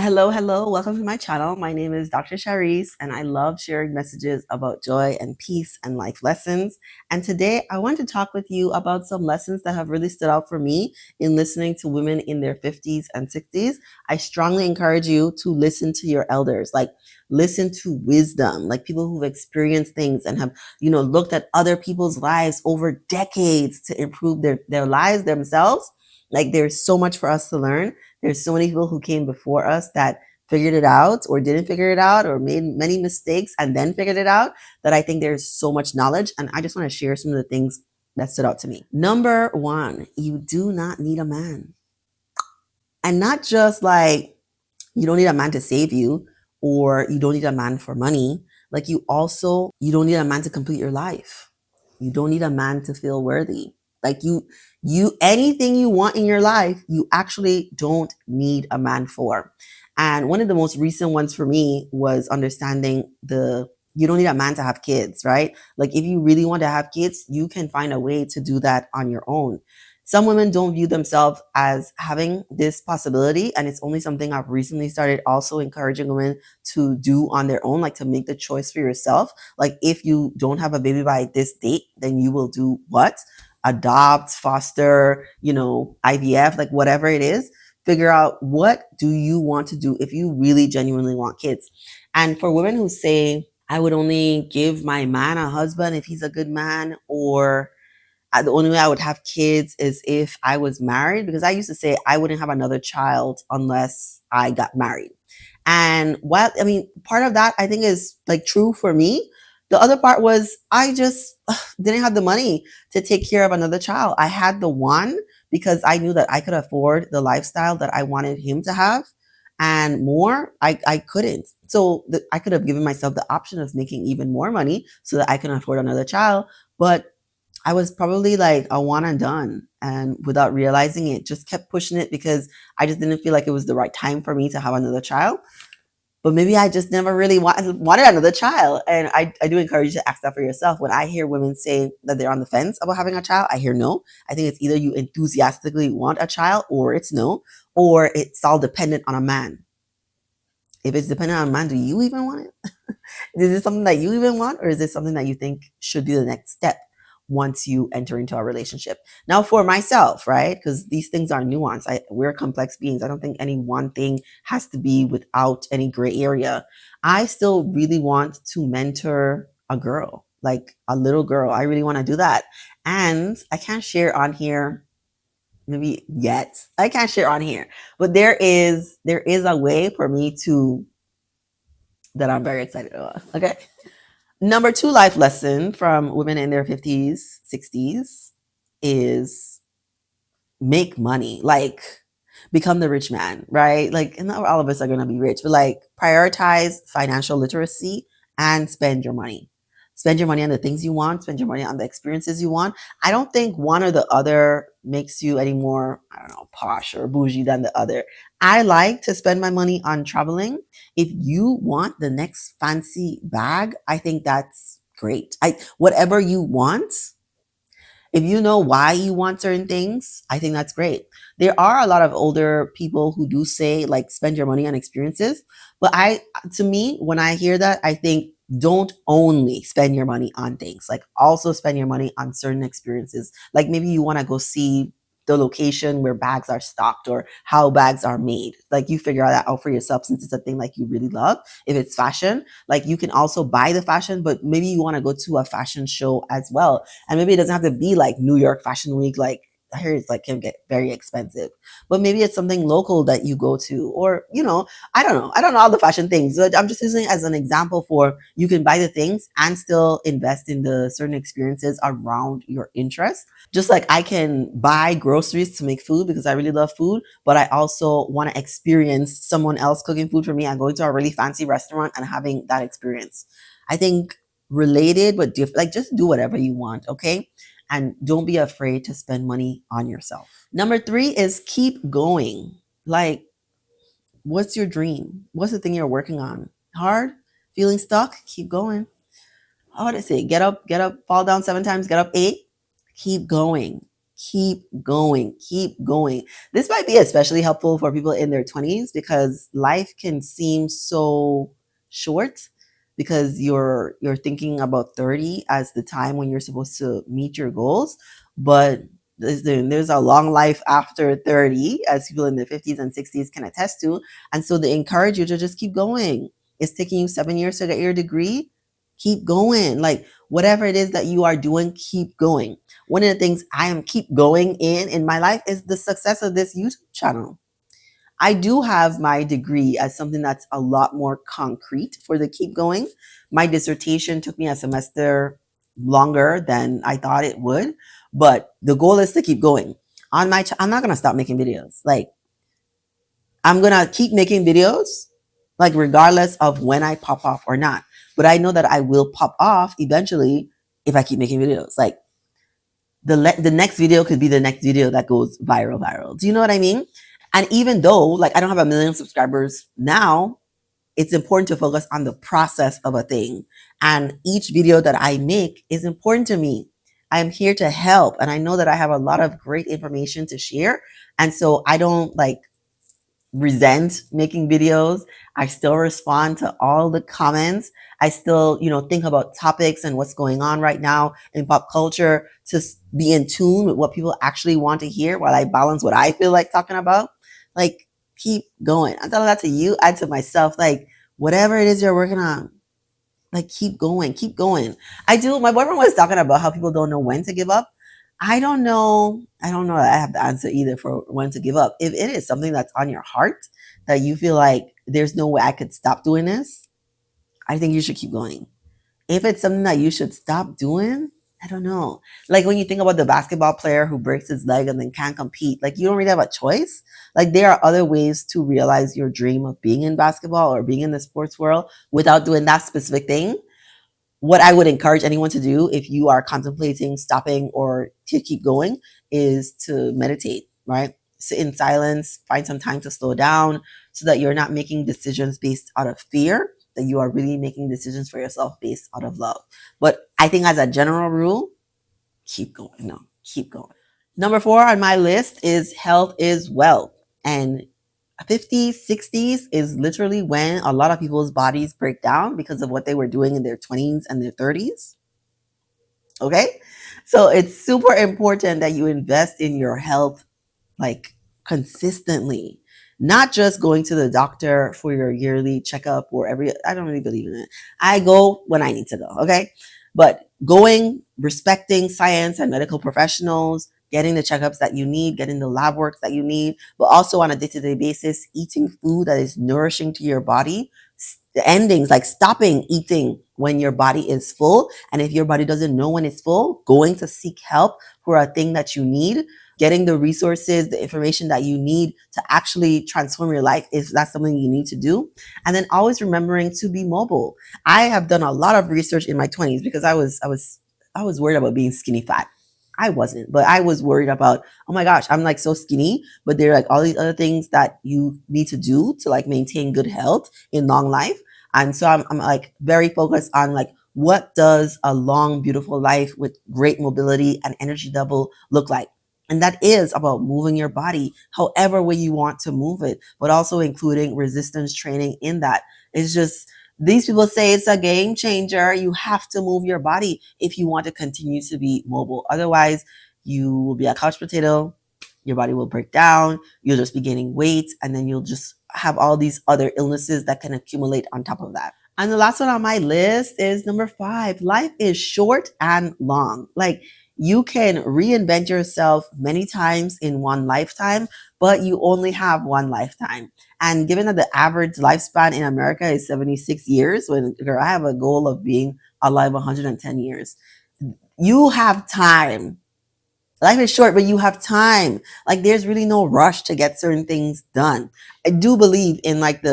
Hello, hello. Welcome to my channel. My name is Dr. Shareece, and I love sharing messages about joy and peace and life lessons. And today I want to talk with you about some lessons that have really stood out for me in listening to women in their 50s and 60s. I strongly encourage you to listen to your elders, like listen to wisdom, like people who've experienced things and have, looked at other people's lives over decades to improve their lives themselves. Like there's so much for us to learn. There's so many people who came before us that figured it out or didn't figure it out or made many mistakes and then figured it out, that I think there's so much knowledge. And I just want to share some of the things that stood out to me. Number one, you do not need a man. And not just like you don't need a man to save you or you don't need a man for money. Like you don't need a man to complete your life. You don't need a man to feel worthy. Like anything you want in your life, you actually don't need a man for. And one of the most recent ones for me was understanding you don't need a man to have kids, right? Like if you really want to have kids, you can find a way to do that on your own. Some women don't view themselves as having this possibility, and it's only something I've recently started also encouraging women to do on their own, like to make the choice for yourself. Like if you don't have a baby by this date, then you will do what? Adopt, foster, IVF, like whatever it is. Figure out, what do you want to do if you really genuinely want kids? And for women who say, I would only give my man a husband if he's a good man, or the only way I would have kids is if I was married, because I used to say I wouldn't have another child unless I got married. And part of that I think is like true for me. The other part was I just didn't have the money to take care of another child. I had the one because I knew that I could afford the lifestyle that I wanted him to have, and more I couldn't. So I could have given myself the option of making even more money so that I can afford another child. But I was probably like a one and done, and without realizing it, just kept pushing it because I just didn't feel like it was the right time for me to have another child. But maybe I just never really wanted another child. And I do encourage you to ask that for yourself. When I hear women say that they're on the fence about having a child, I hear no. I think it's either you enthusiastically want a child, or it's no, or it's all dependent on a man. If it's dependent on a man, do you even want it? Is it something that you even want, or is it something that you think should be the next step once you enter into a relationship? Now, for myself, right? Because these things are nuanced. We're complex beings. I don't think any one thing has to be without any gray area. I still really want to mentor a girl, like a little girl. I really want to do that. And I can't share on here maybe yet. I can't share on here, but there is a way for me to, that I'm very excited about. Okay. Number two life lesson from women in their 50s, 60s is make money. Like become the rich man, right? Like, and not all of us are going to be rich, but like prioritize financial literacy and spend your money. Spend your money on the things you want, spend your money on the experiences you want. I don't think one or the other makes you any more, I don't know, posh or bougie than the other. I like to spend my money on traveling. If you want the next fancy bag, I think that's great. Whatever you want, if you know why you want certain things, I think that's great. There are a lot of older people who do say like spend your money on experiences, but to me, when I hear that, I think don't only spend your money on things, like also spend your money on certain experiences. Like maybe you want to go see the location where bags are stocked or how bags are made. Like you figure that out for yourself, since it's a thing like you really love. If it's fashion, like you can also buy the fashion, but maybe you want to go to a fashion show as well. And maybe it doesn't have to be like New York Fashion Week. Like I hear it's like can get very expensive, but maybe it's something local that you go to, or I don't know. I don't know all the fashion things, but I'm just using it as an example for you can buy the things and still invest in the certain experiences around your interests. Just like I can buy groceries to make food because I really love food, but I also want to experience someone else cooking food for me and going to a really fancy restaurant and having that experience. I think related but different. Like just do whatever you want, okay? And don't be afraid to spend money on yourself. Number three is keep going. Like, what's your dream? What's the thing you're working on? Hard? Feeling stuck? Keep going. How would I say? Get up, fall down 7 times, get up 8. Keep going. keep going, keep going. This might be especially helpful for people in their 20s because life can seem so short because you're thinking about 30 as the time when you're supposed to meet your goals, but there's a long life after 30, as people in their 50s and 60s can attest to. And so they encourage you to just keep going. It's taking you 7 years to get your degree. Keep going. Like whatever it is that you are doing, keep going. One of the things I am keep going in my life is the success of this YouTube channel. I do have my degree as something that's a lot more concrete for the keep going. My dissertation took me a semester longer than I thought it would, but the goal is to keep going. I'm not gonna stop making videos. Like I'm gonna keep making videos, like regardless of when I pop off or not. But I know that I will pop off eventually if I keep making videos. Like the next video could be the next video that goes viral. Do you know what I mean? And even though like I don't have a million subscribers now, it's important to focus on the process of a thing. And each video that I make is important to me. I'm here to help. And I know that I have a lot of great information to share. And so I don't like resent making videos. I still respond to all the comments. I still, think about topics and what's going on right now in pop culture to be in tune with what people actually want to hear while I balance what I feel like talking about. Like, keep going. I'm telling that to you, and to myself. Like, whatever it is you're working on, like, keep going, keep going. My boyfriend was talking about how people don't know when to give up. I don't know. I don't know that I have the answer either for when to give up. If it is something that's on your heart that you feel like there's no way I could stop doing this, I think you should keep going. If it's something that you should stop doing, I don't know. Like when you think about the basketball player who breaks his leg and then can't compete, like you don't really have a choice. Like there are other ways to realize your dream of being in basketball or being in the sports world without doing that specific thing. What I would encourage anyone to do if you are contemplating stopping or to keep going is to meditate, right? Sit in silence, find some time to slow down so that you're not making decisions based out of fear, that you are really making decisions for yourself based out of love. But I think as a general rule, keep going. No, keep going. Number 4 on my list is health is wealth. And 50s, 60s is literally when a lot of people's bodies break down because of what they were doing in their 20s and their 30s. Okay? So it's super important that you invest in your health like consistently, not just going to the doctor for your yearly checkup or I don't really believe in it. I go when I need to go. Okay. But going, respecting science and medical professionals, getting the checkups that you need, getting the lab works that you need, but also on a day-to-day basis, eating food that is nourishing to your body, the endings like stopping eating when your body is full. And if your body doesn't know when it's full, going to seek help for a thing that you need, getting the resources, the information that you need to actually transform your life if that's something you need to do. And then always remembering to be mobile. I have done a lot of research in my 20s because I was worried about being skinny fat. I wasn't, but I was worried about, oh my gosh, I'm like so skinny, but there are like all these other things that you need to do to like maintain good health in long life. And so I'm like very focused on like, what does a long, beautiful life with great mobility and energy level look like? And that is about moving your body however way you want to move it, but also including resistance training in that. It's just, these people say it's a game changer. You have to move your body if you want to continue to be mobile. Otherwise, you will be a couch potato. Your body will break down. You'll just be gaining weight. And then you'll just have all these other illnesses that can accumulate on top of that. And the last one on my list is number 5. Life is short and long. Like you can reinvent yourself many times in one lifetime, but you only have one lifetime. And given that the average lifespan in America is 76 years, when girl, I have a goal of being alive 110 years, you have time. Life is short, but you have time. Like there's really no rush to get certain things done. I do believe in like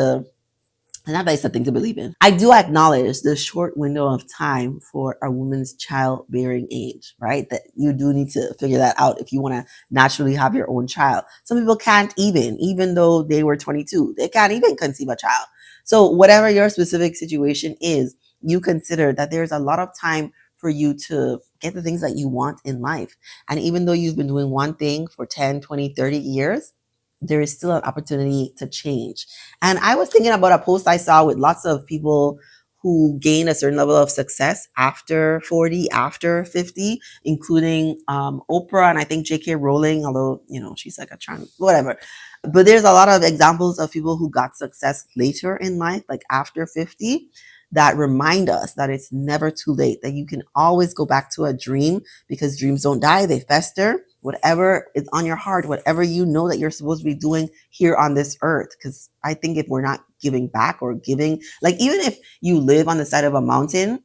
and not that it's something to believe in. I do acknowledge the short window of time for a woman's childbearing age, right? That you do need to figure that out if you want to naturally have your own child. Some people can't even though they were 22, they can't even conceive a child. So whatever your specific situation is, you consider that there's a lot of time for you to get the things that you want in life. And even though you've been doing one thing for 10, 20, 30 years, there is still an opportunity to change. And I was thinking about a post I saw with lots of people who gain a certain level of success after 40, after 50, including Oprah and I think J.K. Rowling, although, she's like a trans, whatever. But there's a lot of examples of people who got success later in life, like after 50, that remind us that it's never too late, that you can always go back to a dream because dreams don't die, they fester. Whatever is on your heart, whatever you know that you're supposed to be doing here on this earth. Because I think if we're not giving back or giving, like even if you live on the side of a mountain,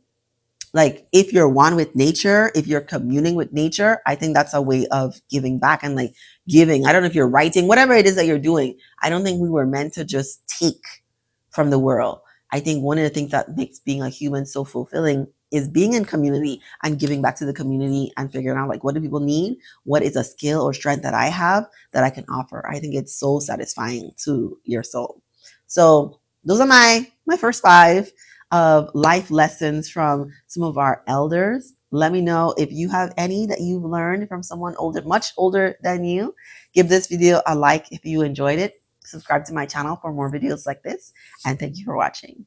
like if you're one with nature, if you're communing with nature, I think that's a way of giving back and like giving. I don't know if you're writing, whatever it is that you're doing. I don't think we were meant to just take from the world. I think one of the things that makes being a human so fulfilling is being in community and giving back to the community and figuring out like what do people need? What is a skill or strength that I have that I can offer? I think it's so satisfying to your soul. So those are my first 5 of life lessons from some of our elders. Let me know if you have any that you've learned from someone older, much older than you. Give this video a like if you enjoyed it. Subscribe to my channel for more videos like this. And thank you for watching.